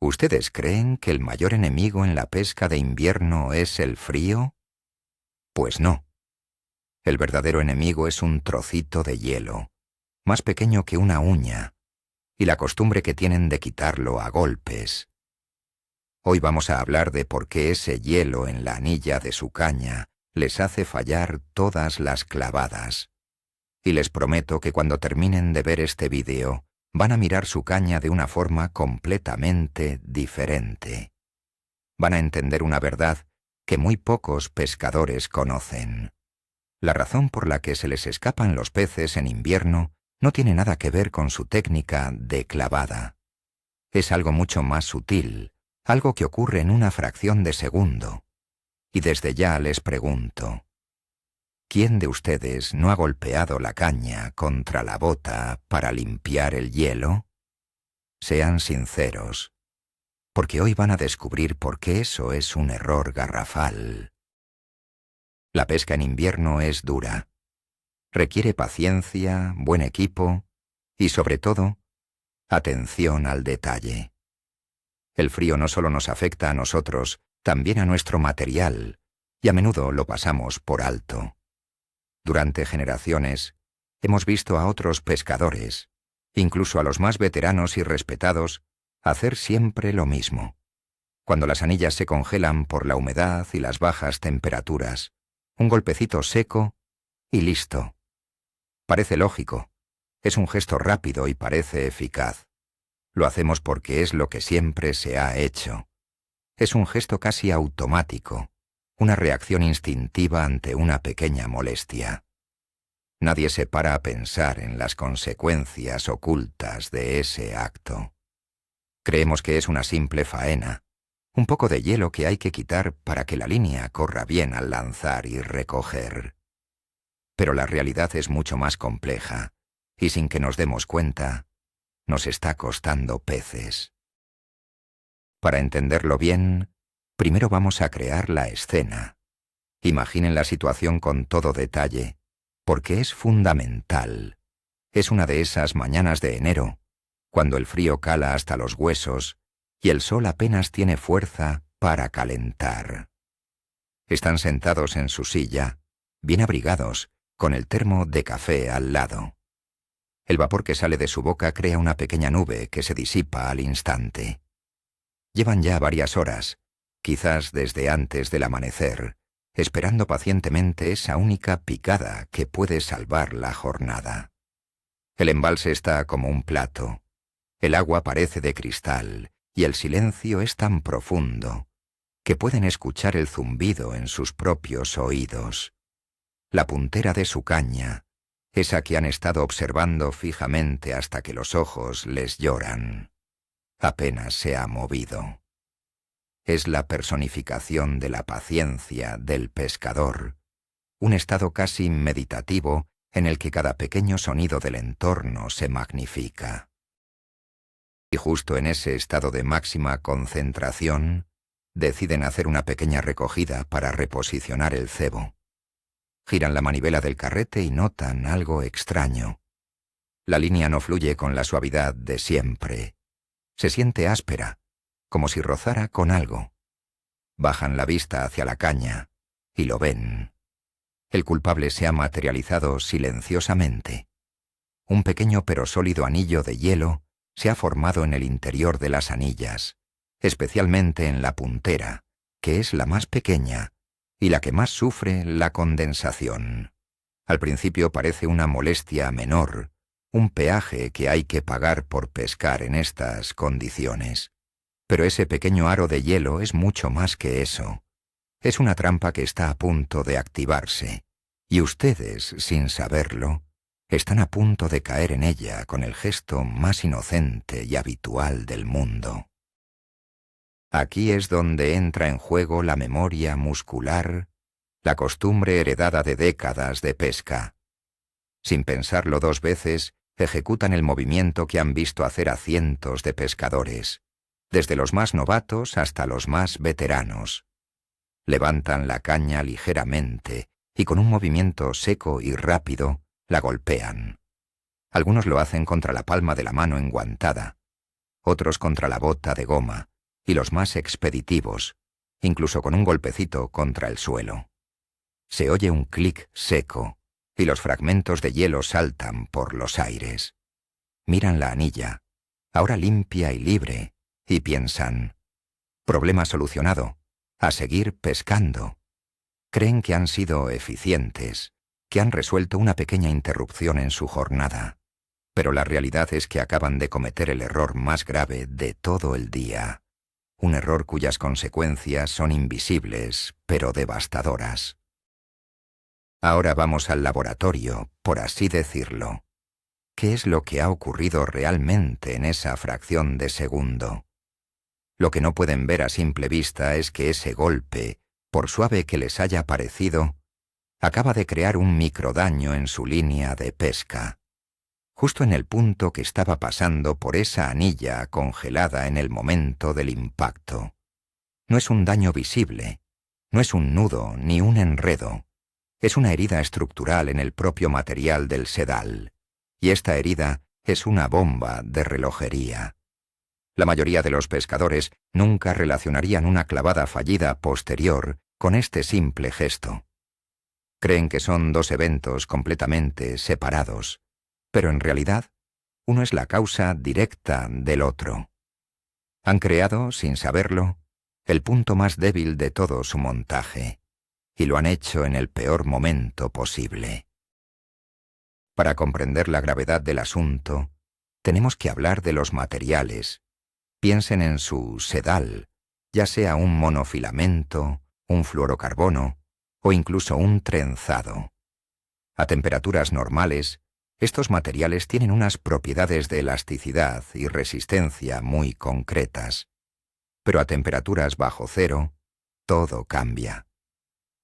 ¿Ustedes creen que el mayor enemigo en la pesca de invierno es el frío? Pues no. El verdadero enemigo es un trocito de hielo, más pequeño que una uña, y la costumbre que tienen de quitarlo a golpes. Hoy vamos a hablar de por qué ese hielo en la anilla de su caña les hace fallar todas las clavadas. Y les prometo que cuando terminen de ver este vídeo, van a mirar su caña de una forma completamente diferente. Van a entender una verdad que muy pocos pescadores conocen. La razón por la que se les escapan los peces en invierno no tiene nada que ver con su técnica de clavada. Es algo mucho más sutil, algo que ocurre en una fracción de segundo. Y desde ya les pregunto, ¿quién de ustedes no ha golpeado la caña contra la bota para limpiar el hielo? Sean sinceros, porque hoy van a descubrir por qué eso es un error garrafal. La pesca en invierno es dura. Requiere paciencia, buen equipo y, sobre todo, atención al detalle. El frío no solo nos afecta a nosotros, también a nuestro material, y a menudo lo pasamos por alto. Durante generaciones, hemos visto a otros pescadores, incluso a los más veteranos y respetados, hacer siempre lo mismo. Cuando las anillas se congelan por la humedad y las bajas temperaturas, un golpecito seco y listo. Parece lógico, es un gesto rápido y parece eficaz. Lo hacemos porque es lo que siempre se ha hecho. Es un gesto casi automático, una reacción instintiva ante una pequeña molestia. Nadie se para a pensar en las consecuencias ocultas de ese acto. Creemos que es una simple faena, un poco de hielo que hay que quitar para que la línea corra bien al lanzar y recoger. Pero la realidad es mucho más compleja, y sin que nos demos cuenta, nos está costando peces. Para entenderlo bien, primero vamos a crear la escena. Imaginen la situación con todo detalle, porque es fundamental. Es una de esas mañanas de enero, cuando el frío cala hasta los huesos y el sol apenas tiene fuerza para calentar. Están sentados en su silla, bien abrigados, con el termo de café al lado. El vapor que sale de su boca crea una pequeña nube que se disipa al instante. Llevan ya varias horas, quizás desde antes del amanecer, esperando pacientemente esa única picada que puede salvar la jornada. El embalse está como un plato. El agua parece de cristal y el silencio es tan profundo que pueden escuchar el zumbido en sus propios oídos. La puntera de su caña, esa que han estado observando fijamente hasta que los ojos les lloran, apenas se ha movido. Es la personificación de la paciencia del pescador, un estado casi meditativo en el que cada pequeño sonido del entorno se magnifica. Y justo en ese estado de máxima concentración, deciden hacer una pequeña recogida para reposicionar el cebo. Giran la manivela del carrete y notan algo extraño. La línea no fluye con la suavidad de siempre. Se siente áspera, como si rozara con algo. Bajan la vista hacia la caña y lo ven. El culpable se ha materializado silenciosamente. Un pequeño pero sólido anillo de hielo se ha formado en el interior de las anillas, especialmente en la puntera, que es la más pequeña y la que más sufre la condensación. Al principio parece una molestia menor, un peaje que hay que pagar por pescar en estas condiciones. Pero ese pequeño aro de hielo es mucho más que eso. Es una trampa que está a punto de activarse, y ustedes, sin saberlo, están a punto de caer en ella con el gesto más inocente y habitual del mundo. Aquí es donde entra en juego la memoria muscular, la costumbre heredada de décadas de pesca. Sin pensarlo dos veces, ejecutan el movimiento que han visto hacer a cientos de pescadores, desde los más novatos hasta los más veteranos. Levantan la caña ligeramente y con un movimiento seco y rápido la golpean. Algunos lo hacen contra la palma de la mano enguantada. otros contra la bota de goma, y los más expeditivos, incluso con un golpecito contra el suelo. Se oye un clic seco, y los fragmentos de hielo saltan por los aires. Miran la anilla, ahora limpia y libre, y piensan: problema solucionado, a seguir pescando. Creen que han sido eficientes, que han resuelto una pequeña interrupción en su jornada, pero la realidad es que acaban de cometer el error más grave de todo el día, un error cuyas consecuencias son invisibles, pero devastadoras. Ahora vamos al laboratorio, por así decirlo. ¿Qué es lo que ha ocurrido realmente en esa fracción de segundo? Lo que no pueden ver a simple vista es que ese golpe, por suave que les haya parecido, acaba de crear un microdaño en su línea de pesca, justo en el punto que estaba pasando por esa anilla congelada en el momento del impacto. No es un daño visible, no es un nudo ni un enredo, es una herida estructural en el propio material del sedal, y esta herida es una bomba de relojería. La mayoría de los pescadores nunca relacionarían una clavada fallida posterior con este simple gesto. Creen que son dos eventos completamente separados, pero en realidad uno es la causa directa del otro. Han creado, sin saberlo, el punto más débil de todo su montaje, y lo han hecho en el peor momento posible. Para comprender la gravedad del asunto, tenemos que hablar de los materiales. Piensen en su sedal, ya sea un monofilamento, un fluorocarbono o incluso un trenzado. A temperaturas normales, estos materiales tienen unas propiedades de elasticidad y resistencia muy concretas. Pero a temperaturas bajo cero, todo cambia.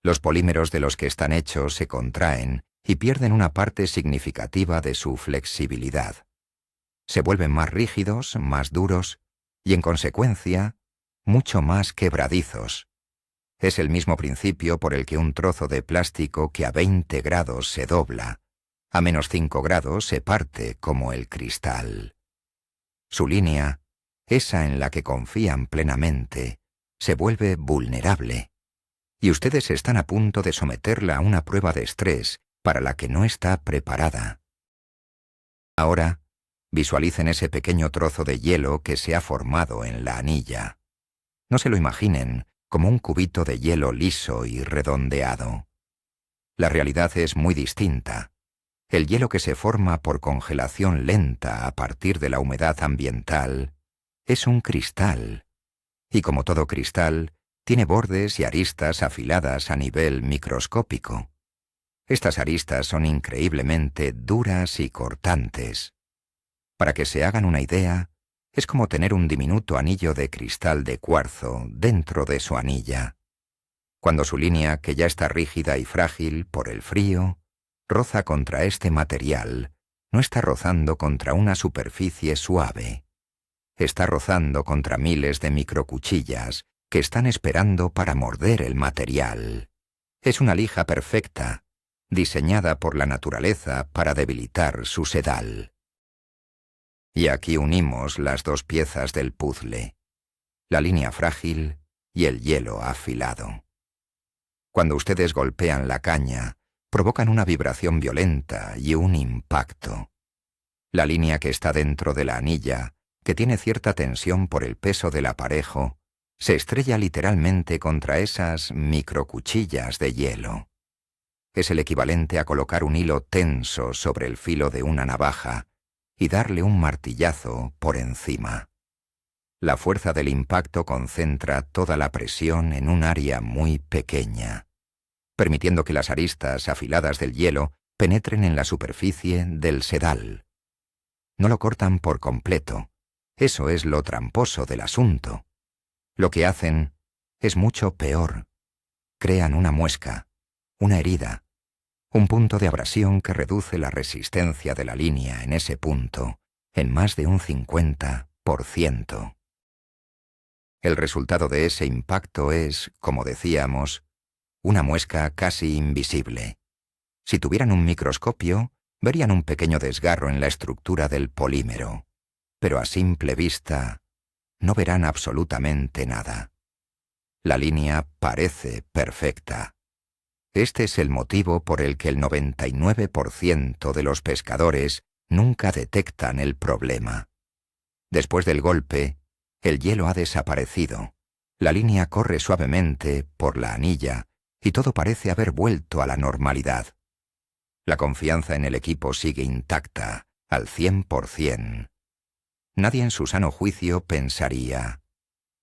Los polímeros de los que están hechos se contraen y pierden una parte significativa de su flexibilidad. Se vuelven más rígidos, más duros y, en consecuencia, mucho más quebradizos. Es el mismo principio por el que un trozo de plástico que a 20 grados se dobla, a -5 grados se parte como el cristal. Su línea, esa en la que confían plenamente, se vuelve vulnerable, y ustedes están a punto de someterla a una prueba de estrés para la que no está preparada. Ahora, visualicen ese pequeño trozo de hielo que se ha formado en la anilla. No se lo imaginen como un cubito de hielo liso y redondeado. La realidad es muy distinta. El hielo que se forma por congelación lenta a partir de la humedad ambiental es un cristal, y como todo cristal, tiene bordes y aristas afiladas a nivel microscópico. Estas aristas son increíblemente duras y cortantes. Para que se hagan una idea, es como tener un diminuto anillo de cristal de cuarzo dentro de su anilla. Cuando su línea, que ya está rígida y frágil por el frío, roza contra este material, no está rozando contra una superficie suave. Está rozando contra miles de microcuchillas que están esperando para morder el material. Es una lija perfecta, diseñada por la naturaleza para debilitar su sedal. Y aquí unimos las dos piezas del puzzle, la línea frágil y el hielo afilado. Cuando ustedes golpean la caña, provocan una vibración violenta y un impacto. La línea que está dentro de la anilla, que tiene cierta tensión por el peso del aparejo, se estrella literalmente contra esas microcuchillas de hielo. Es el equivalente a colocar un hilo tenso sobre el filo de una navaja y darle un martillazo por encima. La fuerza del impacto concentra toda la presión en un área muy pequeña, permitiendo que las aristas afiladas del hielo penetren en la superficie del sedal. No lo cortan por completo. Eso es lo tramposo del asunto. Lo que hacen es mucho peor. Crean una muesca, una herida, un punto de abrasión que reduce la resistencia de la línea en ese punto en más de un 50%. El resultado de ese impacto es, como decíamos, una muesca casi invisible. Si tuvieran un microscopio, verían un pequeño desgarro en la estructura del polímero. pero a simple vista no verán absolutamente nada. La línea parece perfecta. Este es el motivo por el que el 99% de los pescadores nunca detectan el problema. Después del golpe, el hielo ha desaparecido. La línea corre suavemente por la anilla y todo parece haber vuelto a la normalidad. La confianza en el equipo sigue intacta, al 100%. Nadie en su sano juicio pensaría: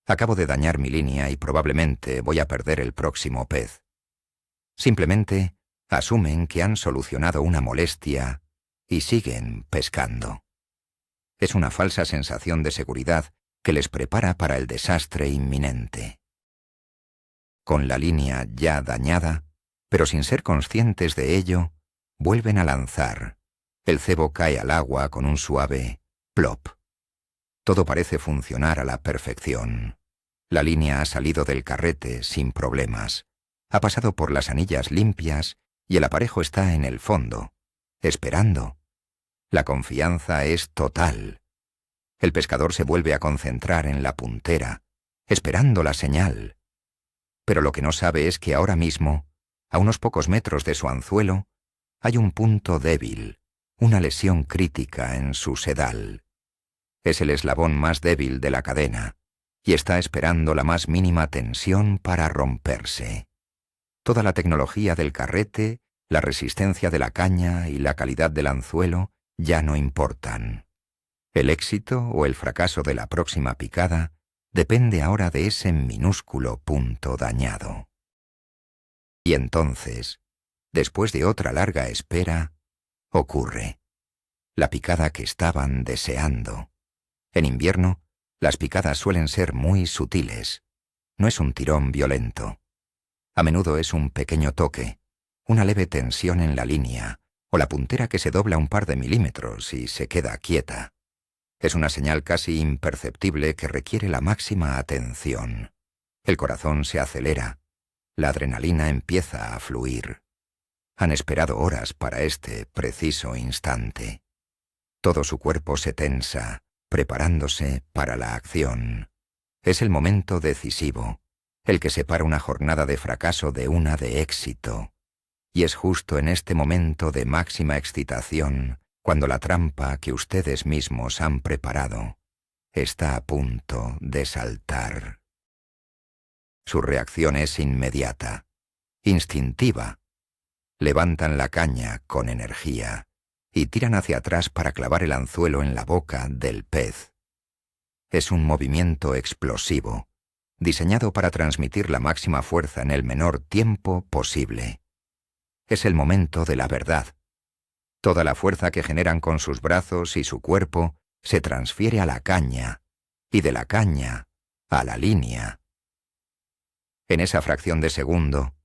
acabo de dañar mi línea y probablemente voy a perder el próximo pez. Simplemente asumen que han solucionado una molestia y siguen pescando. Es una falsa sensación de seguridad que les prepara para el desastre inminente. Con la línea ya dañada, pero sin ser conscientes de ello, vuelven a lanzar. El cebo cae al agua con un suave plop. Todo parece funcionar a la perfección. La línea ha salido del carrete sin problemas. Ha pasado por las anillas limpias y el aparejo está en el fondo, esperando. La confianza es total. El pescador se vuelve a concentrar en la puntera, esperando la señal. Pero lo que no sabe es que ahora mismo, a unos pocos metros de su anzuelo, hay un punto débil, una lesión crítica en su sedal. Es el eslabón más débil de la cadena, y está esperando la más mínima tensión para romperse. Toda la tecnología del carrete, la resistencia de la caña y la calidad del anzuelo ya no importan. El éxito o el fracaso de la próxima picada depende ahora de ese minúsculo punto dañado. Y entonces, después de otra larga espera, ocurre. La picada que estaban deseando. En invierno, las picadas suelen ser muy sutiles. No es un tirón violento. A menudo es un pequeño toque, una leve tensión en la línea, o la puntera que se dobla un par de milímetros y se queda quieta. Es una señal casi imperceptible que requiere la máxima atención. El corazón se acelera. La adrenalina empieza a fluir. Han esperado horas para este preciso instante. Todo su cuerpo se tensa, preparándose para la acción. Es el momento decisivo, el que separa una jornada de fracaso de una de éxito. Y es justo en este momento de máxima excitación cuando la trampa que ustedes mismos han preparado está a punto de saltar. Su reacción es inmediata, instintiva. Levantan la caña con energía y tiran hacia atrás para clavar el anzuelo en la boca del pez. Es un movimiento explosivo, diseñado para transmitir la máxima fuerza en el menor tiempo posible. Es el momento de la verdad. Toda la fuerza que generan con sus brazos y su cuerpo se transfiere a la caña, y de la caña a la línea. En esa fracción de segundo,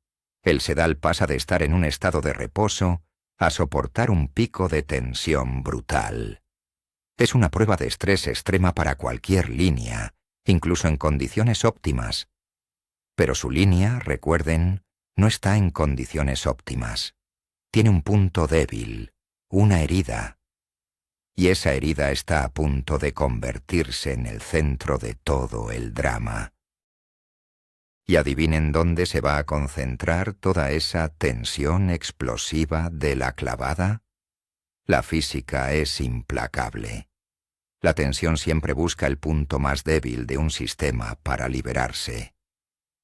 el sedal pasa de estar en un estado de reposo a soportar un pico de tensión brutal. Es una prueba de estrés extrema para cualquier línea, incluso en condiciones óptimas. Pero su línea, recuerden, no está en condiciones óptimas. Tiene un punto débil, una herida. Y esa herida está a punto de convertirse en el centro de todo el drama. Y adivinen dónde se va a concentrar toda esa tensión explosiva de la clavada. La física es implacable. La tensión siempre busca el punto más débil de un sistema para liberarse.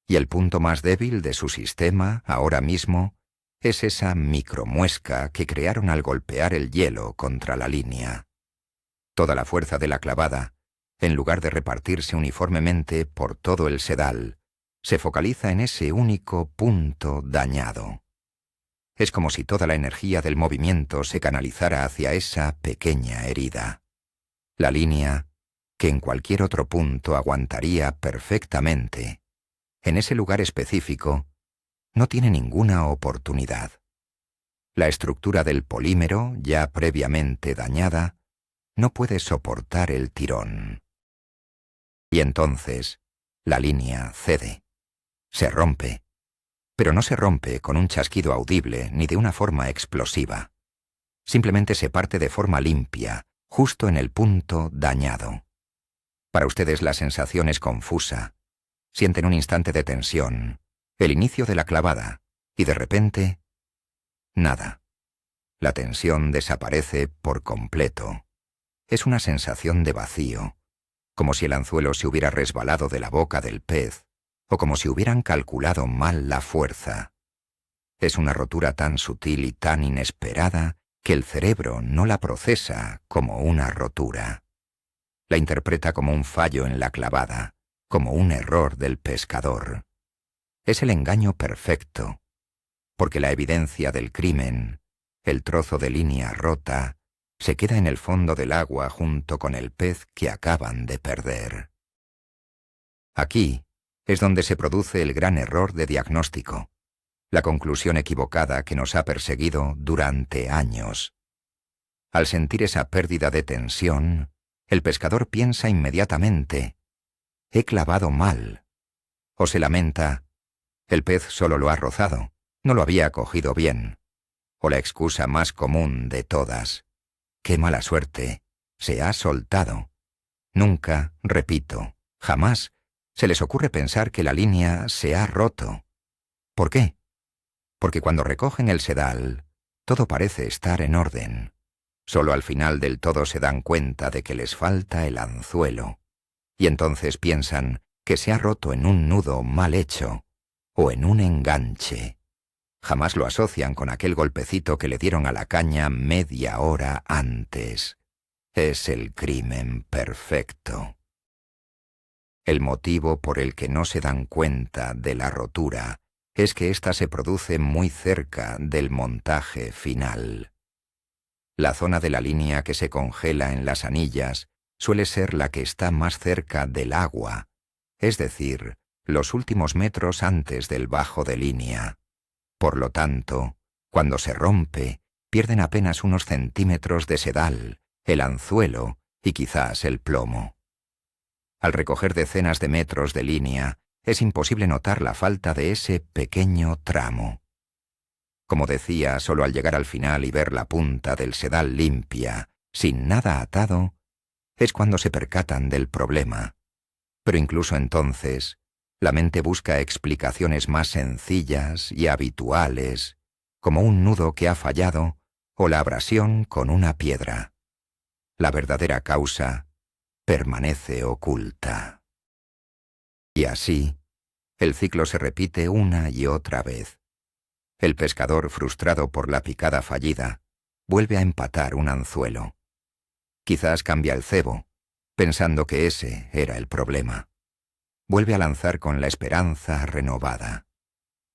Y el punto más débil de su sistema, ahora mismo, es esa micromuesca que crearon al golpear el hielo contra la línea. Toda la fuerza de la clavada, en lugar de repartirse uniformemente por todo el sedal, se focaliza en ese único punto dañado. Es como si toda la energía del movimiento se canalizara hacia esa pequeña herida. La línea, que en cualquier otro punto aguantaría perfectamente, en ese lugar específico, no tiene ninguna oportunidad. La estructura del polímero, ya previamente dañada, no puede soportar el tirón. Y entonces, la línea cede. Se rompe, pero no se rompe con un chasquido audible ni de una forma explosiva. Simplemente se parte de forma limpia, justo en el punto dañado. Para ustedes la sensación es confusa. Sienten un instante de tensión, el inicio de la clavada, y de repente, nada. La tensión desaparece por completo. Es una sensación de vacío, como si el anzuelo se hubiera resbalado de la boca del pez, o como si hubieran calculado mal la fuerza. Es una rotura tan sutil y tan inesperada que el cerebro no la procesa como una rotura. La interpreta como un fallo en la clavada, como un error del pescador. Es el engaño perfecto, porque la evidencia del crimen, el trozo de línea rota, se queda en el fondo del agua junto con el pez que acaban de perder. Aquí es donde se produce el gran error de diagnóstico, la conclusión equivocada que nos ha perseguido durante años. Al sentir esa pérdida de tensión, el pescador piensa inmediatamente, «He clavado mal», o se lamenta, «El pez solo lo ha rozado, no lo había cogido bien», o la excusa más común de todas, «Qué mala suerte, se ha soltado». Nunca, repito, jamás, se les ocurre pensar que la línea se ha roto. ¿Por qué? Porque cuando recogen el sedal, todo parece estar en orden. Solo al final del todo se dan cuenta de que les falta el anzuelo, y entonces piensan que se ha roto en un nudo mal hecho, o en un enganche. Jamás lo asocian con aquel golpecito que le dieron a la caña media hora antes. Es el crimen perfecto. El motivo por el que no se dan cuenta de la rotura es que ésta se produce muy cerca del montaje final. La zona de la línea que se congela en las anillas suele ser la que está más cerca del agua, es decir, los últimos metros antes del bajo de línea. Por lo tanto, cuando se rompe, pierden apenas unos centímetros de sedal, el anzuelo y quizás el plomo. Al recoger decenas de metros de línea, es imposible notar la falta de ese pequeño tramo. Como decía, solo al llegar al final y ver la punta del sedal limpia, sin nada atado, es cuando se percatan del problema. Pero incluso entonces, la mente busca explicaciones más sencillas y habituales, como un nudo que ha fallado o la abrasión con una piedra. La verdadera causa permanece oculta. Y así, el ciclo se repite una y otra vez. El pescador, frustrado por la picada fallida, vuelve a empatar un anzuelo. Quizás cambia el cebo, pensando que ese era el problema. Vuelve a lanzar con la esperanza renovada.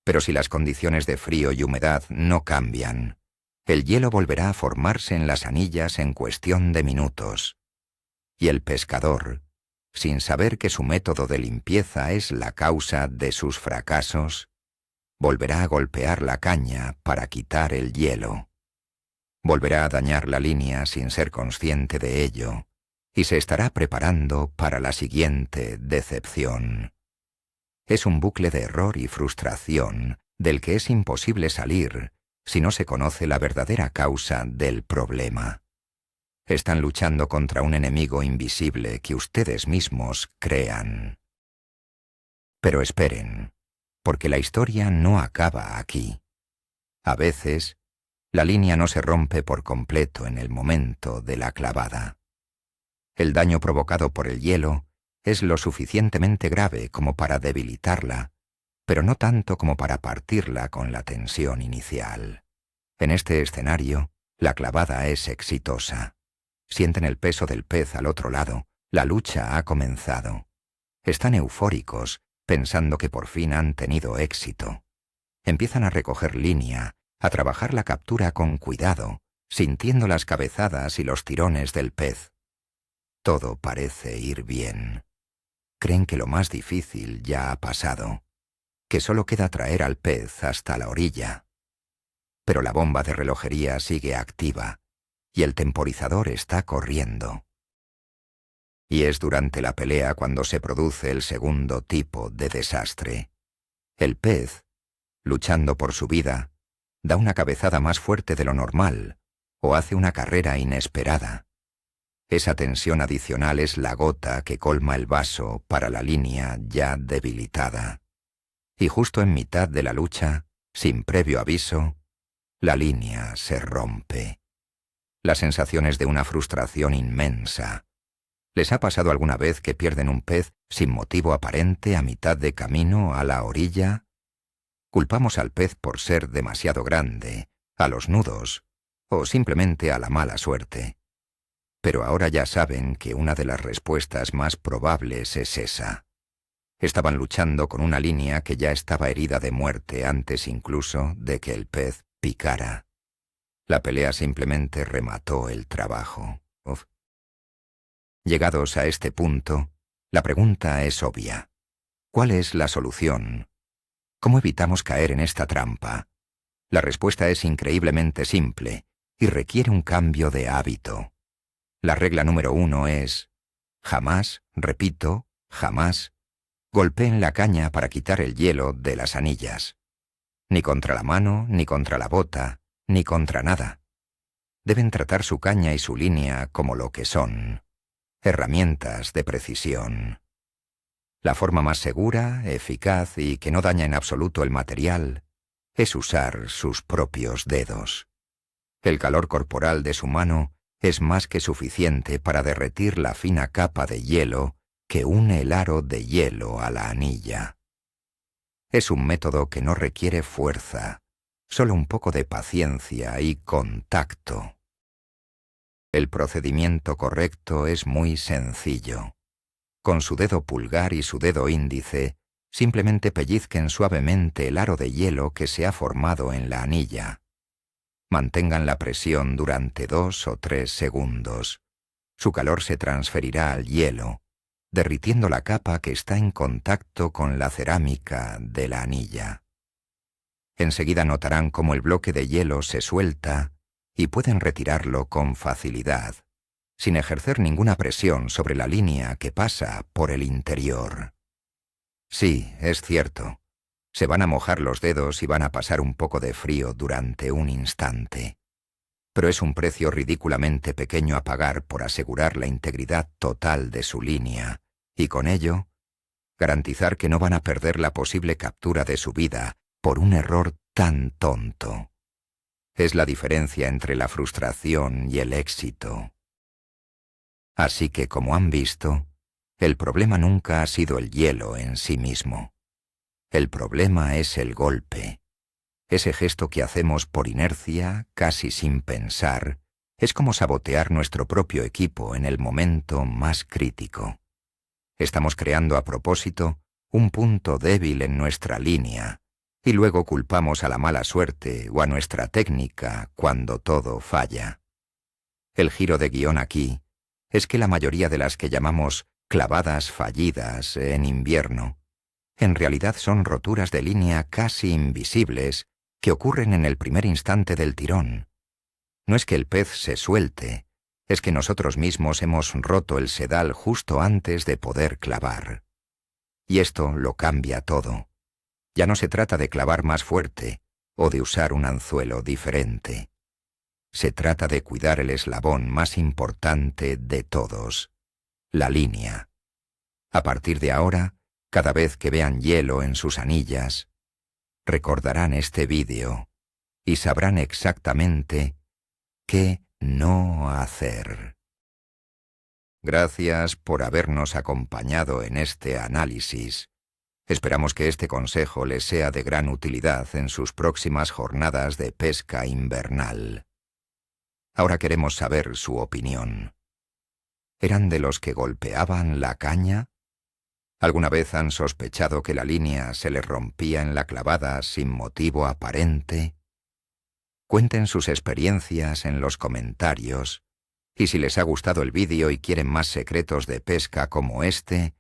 Pero si las condiciones de frío y humedad no cambian, el hielo volverá a formarse en las anillas en cuestión de minutos. Y el pescador, sin saber que su método de limpieza es la causa de sus fracasos, volverá a golpear la caña para quitar el hielo. Volverá a dañar la línea sin ser consciente de ello, y se estará preparando para la siguiente decepción. Es un bucle de error y frustración del que es imposible salir si no se conoce la verdadera causa del problema. Están luchando contra un enemigo invisible que ustedes mismos crean. Pero esperen, porque la historia no acaba aquí. A veces, la línea no se rompe por completo en el momento de la clavada. El daño provocado por el hielo es lo suficientemente grave como para debilitarla, pero no tanto como para partirla con la tensión inicial. En este escenario, la clavada es exitosa. Sienten el peso del pez al otro lado, la lucha ha comenzado. Están eufóricos, pensando que por fin han tenido éxito. Empiezan a recoger línea, a trabajar la captura con cuidado, sintiendo las cabezadas y los tirones del pez. Todo parece ir bien. Creen que lo más difícil ya ha pasado, que solo queda traer al pez hasta la orilla. Pero la bomba de relojería sigue activa, y el temporizador está corriendo. Y es durante la pelea cuando se produce el segundo tipo de desastre. El pez, luchando por su vida, da una cabezada más fuerte de lo normal, o hace una carrera inesperada. Esa tensión adicional es la gota que colma el vaso para la línea ya debilitada. Y justo en mitad de la lucha, sin previo aviso, la línea se rompe. La sensación es de una frustración inmensa. ¿Les ha pasado alguna vez que pierden un pez sin motivo aparente a mitad de camino a la orilla? Culpamos al pez por ser demasiado grande, a los nudos, o simplemente a la mala suerte. Pero ahora ya saben que una de las respuestas más probables es esa. Estaban luchando con una línea que ya estaba herida de muerte antes incluso de que el pez picara. La pelea simplemente remató el trabajo. Uf. Llegados a este punto, la pregunta es obvia. ¿Cuál es la solución? ¿Cómo evitamos caer en esta trampa? La respuesta es increíblemente simple y requiere un cambio de hábito. La regla número 1 es: jamás, repito, jamás, golpeen la caña para quitar el hielo de las anillas. Ni contra la mano, ni contra la bota, ni contra nada. Deben tratar su caña y su línea como lo que son: herramientas de precisión. La forma más segura, eficaz y que no daña en absoluto el material es usar sus propios dedos. El calor corporal de su mano es más que suficiente para derretir la fina capa de hielo que une el aro de hielo a la anilla. Es un método que no requiere fuerza, solo un poco de paciencia y contacto. El procedimiento correcto es muy sencillo. Con su dedo pulgar y su dedo índice, simplemente pellizquen suavemente el aro de hielo que se ha formado en la anilla. Mantengan la presión durante 2 o 3 segundos. Su calor se transferirá al hielo, derritiendo la capa que está en contacto con la cerámica de la anilla. Enseguida notarán cómo el bloque de hielo se suelta y pueden retirarlo con facilidad, sin ejercer ninguna presión sobre la línea que pasa por el interior. Sí, es cierto. Se van a mojar los dedos y van a pasar un poco de frío durante un instante. Pero es un precio ridículamente pequeño a pagar por asegurar la integridad total de su línea y con ello garantizar que no van a perder la posible captura de su vida por un error tan tonto. Es la diferencia entre la frustración y el éxito. Así que, como han visto, el problema nunca ha sido el hielo en sí mismo. El problema es el golpe. Ese gesto que hacemos por inercia, casi sin pensar, es como sabotear nuestro propio equipo en el momento más crítico. Estamos creando a propósito un punto débil en nuestra línea y luego culpamos a la mala suerte o a nuestra técnica cuando todo falla. El giro de guión aquí es que la mayoría de las que llamamos clavadas fallidas en invierno en realidad son roturas de línea casi invisibles que ocurren en el primer instante del tirón. No es que el pez se suelte, es que nosotros mismos hemos roto el sedal justo antes de poder clavar. Y esto lo cambia todo. Ya no se trata de clavar más fuerte o de usar un anzuelo diferente. Se trata de cuidar el eslabón más importante de todos, la línea. A partir de ahora, cada vez que vean hielo en sus anillas, recordarán este vídeo y sabrán exactamente qué no hacer. Gracias por habernos acompañado en este análisis. Esperamos que este consejo les sea de gran utilidad en sus próximas jornadas de pesca invernal. Ahora queremos saber su opinión. ¿Eran de los que golpeaban la caña? ¿Alguna vez han sospechado que la línea se les rompía en la clavada sin motivo aparente? Cuenten sus experiencias en los comentarios y si les ha gustado el vídeo y quieren más secretos de pesca como este,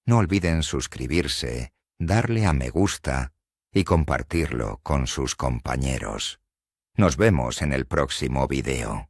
no olviden suscribirse, darle a me gusta y compartirlo con sus compañeros. Nos vemos en el próximo vídeo.